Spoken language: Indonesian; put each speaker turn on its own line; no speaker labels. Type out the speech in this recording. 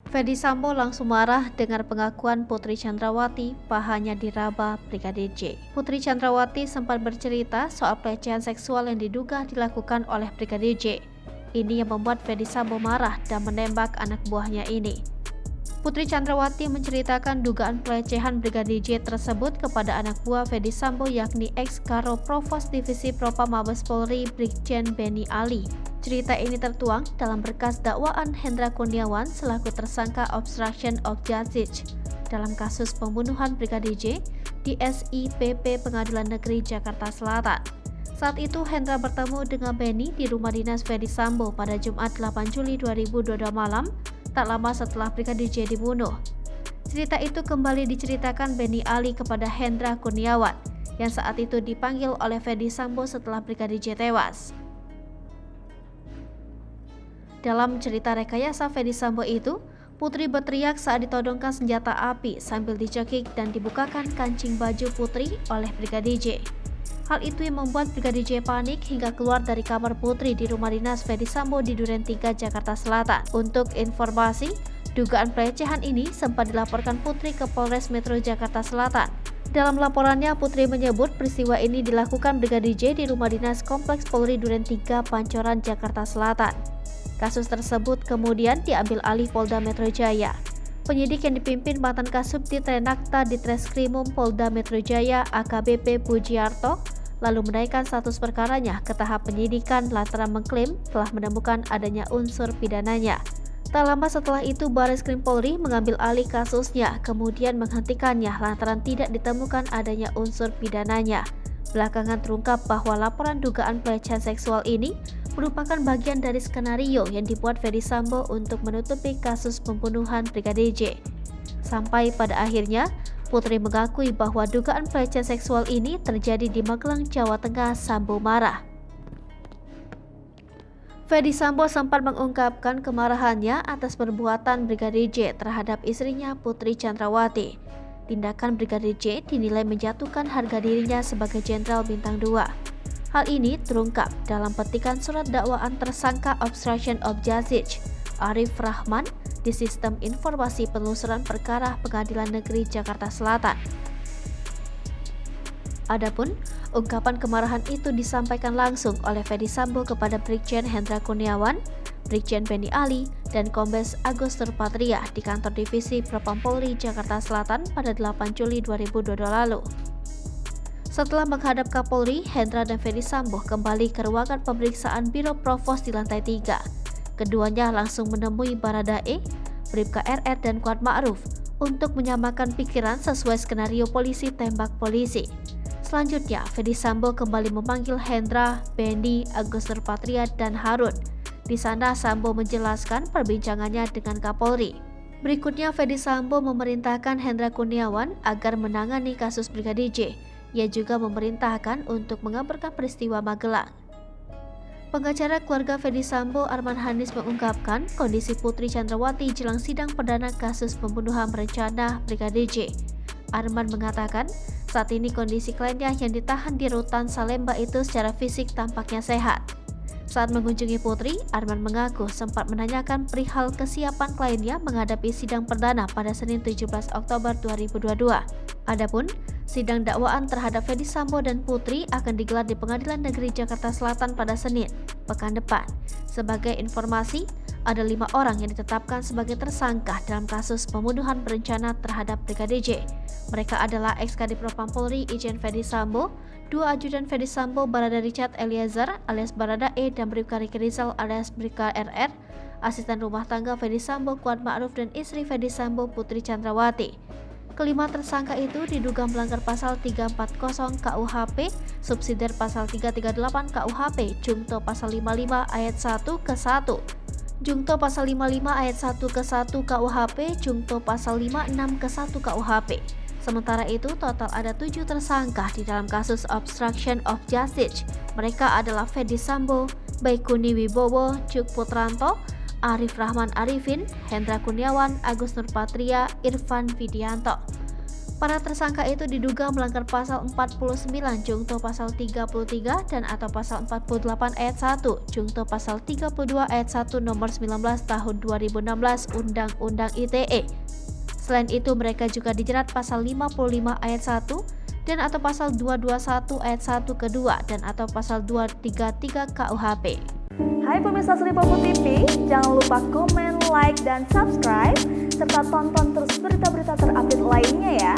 Ferdy Sambo langsung marah dengar pengakuan Putri Chandrawati pahanya diraba Brigadir J. Putri Chandrawati sempat bercerita soal pelecehan seksual yang diduga dilakukan oleh Brigadir J. Ini yang membuat Ferdy Sambo marah dan menembak anak buahnya ini. Putri Chandrawati menceritakan dugaan pelecehan Brigadir J tersebut kepada anak buah Ferdy Sambo yakni ex-Karo Provos Divisi Propam Mabes Polri Brigjen Benny Ali. Cerita ini tertuang dalam berkas dakwaan Hendra Kurniawan selaku tersangka obstruction of justice dalam kasus pembunuhan Brigadir J di SIPP Pengadilan Negeri Jakarta Selatan. Saat itu Hendra bertemu dengan Benny di rumah dinas Ferdy Sambo pada Jumat 8 Juli 2022 malam, tak lama setelah Brigadir J dibunuh. Cerita itu kembali diceritakan Benny Ali kepada Hendra Kurniawan yang saat itu dipanggil oleh Ferdy Sambo setelah Brigadir J tewas. Dalam cerita rekayasa Ferdy Sambo itu, Putri berteriak saat ditodongkan senjata api sambil dicekik dan dibukakan kancing baju Putri oleh Brigadir J. Hal itu yang membuat Brigadir J panik hingga keluar dari kamar Putri di rumah dinas Ferdy Sambo di Duren 3, Jakarta Selatan. Untuk informasi, dugaan pelecehan ini sempat dilaporkan Putri ke Polres Metro Jakarta Selatan. Dalam laporannya, Putri menyebut peristiwa ini dilakukan Brigadir J di rumah dinas Kompleks Polri Duren 3, Pancoran, Jakarta Selatan. Kasus tersebut kemudian diambil alih Polda Metro Jaya. Penyidik yang dipimpin mantan Kasubdit Renakta Ditreskrimum Polda Metro Jaya AKBP Pujiarto lalu menaikkan status perkaranya ke tahap penyidikan lantaran mengklaim telah menemukan adanya unsur pidananya. Tak lama setelah itu Bareskrim Polri mengambil alih kasusnya kemudian menghentikannya lantaran tidak ditemukan adanya unsur pidananya. Belakangan terungkap bahwa laporan dugaan pelecehan seksual ini merupakan bagian dari skenario yang dibuat Ferdy Sambo untuk menutupi kasus pembunuhan Brigadir J. Sampai pada akhirnya, Putri mengakui bahwa dugaan pelecehan seksual ini terjadi di Magelang, Jawa Tengah. Sambo marah. Ferdy Sambo sempat mengungkapkan kemarahannya atas perbuatan Brigadir J terhadap istrinya Putri Chandrawati. Tindakan Brigadir J dinilai menjatuhkan harga dirinya sebagai Jenderal Bintang 2. Hal ini terungkap dalam petikan surat dakwaan tersangka obstruction of justice Arif Rahman di Sistem Informasi Penelusuran Perkara Pengadilan Negeri Jakarta Selatan. Adapun ungkapan kemarahan itu disampaikan langsung oleh Ferdy Sambo kepada Brigjen Hendra Kurniawan, Brigjen Benny Ali, dan Kombes Agus Nurpatria di kantor Divisi Propam Polri Jakarta Selatan pada 8 Juli 2022 lalu. Setelah menghadap Kapolri, Hendra dan Ferdy Sambo kembali ke ruangan pemeriksaan Biro Provos di lantai 3. Keduanya langsung menemui Baradae, Bribka RR, dan Kuat Ma'ruf untuk menyamakan pikiran sesuai skenario polisi tembak polisi. Selanjutnya, Ferdy Sambo kembali memanggil Hendra, Benny, Agus Nurpatria, dan Harun. Di sana Sambo menjelaskan perbincangannya dengan Kapolri. Berikutnya Ferdy Sambo memerintahkan Hendra Kurniawan agar menangani kasus Brigadir J. Ia juga memerintahkan untuk mengabarkan peristiwa Magelang. Pengacara keluarga Ferdy Sambo Arman Hanis mengungkapkan kondisi Putri Chandrawati jelang sidang perdana kasus pembunuhan berencana Brigadir J. Arman mengatakan saat ini kondisi kliennya yang ditahan di rutan Salemba itu secara fisik tampaknya sehat. Saat mengunjungi Putri, Arman mengaku sempat menanyakan perihal kesiapan kliennya menghadapi sidang perdana pada Senin 17 Oktober 2022. Adapun sidang dakwaan terhadap Ferdy Sambo dan Putri akan digelar di Pengadilan Negeri Jakarta Selatan pada Senin pekan depan. Sebagai informasi, ada 5 orang yang ditetapkan sebagai tersangka dalam kasus pembunuhan berencana terhadap Brigadir J. Mereka adalah ex-Kadif Propam Polri Irjen Ferdy Sambo, 2 ajudan Ferdy Sambo Barada Richard Eliezer alias Barada E dan Bribka Riki Rizal alias Bribka RR, asisten rumah tangga Ferdy Sambo Kuat Ma'ruf dan istri Ferdy Sambo Putri Chandrawati. Kelima tersangka itu diduga melanggar pasal 340 KUHP, subsidiar pasal 338 KUHP, Jungto pasal 55 ayat 1 ke 1. Jungto pasal 55 ayat 1 ke 1 KUHP, Jungto pasal 56 ke 1 KUHP. Sementara itu, total ada 7 tersangka di dalam kasus obstruction of justice. Mereka adalah Ferdy Sambo, Baikuni Wibowo, Cuk Putranto, Arif Rahman Arifin, Hendra Kurniawan, Agus Nurpatria, Irfan Widianto. Para tersangka itu diduga melanggar pasal 49 Jungto pasal 33 dan atau pasal 48 ayat 1 Jungto pasal 32 ayat 1 nomor 19 tahun 2016 Undang-Undang ITE. Selain itu mereka juga dijerat pasal 55 ayat 1 dan atau pasal 221 ayat 1 kedua dan atau pasal 233 KUHP.
Hai pemirsa Sri Popo TV, jangan lupa komen, like, dan subscribe serta tonton terus berita-berita terupdate lainnya ya.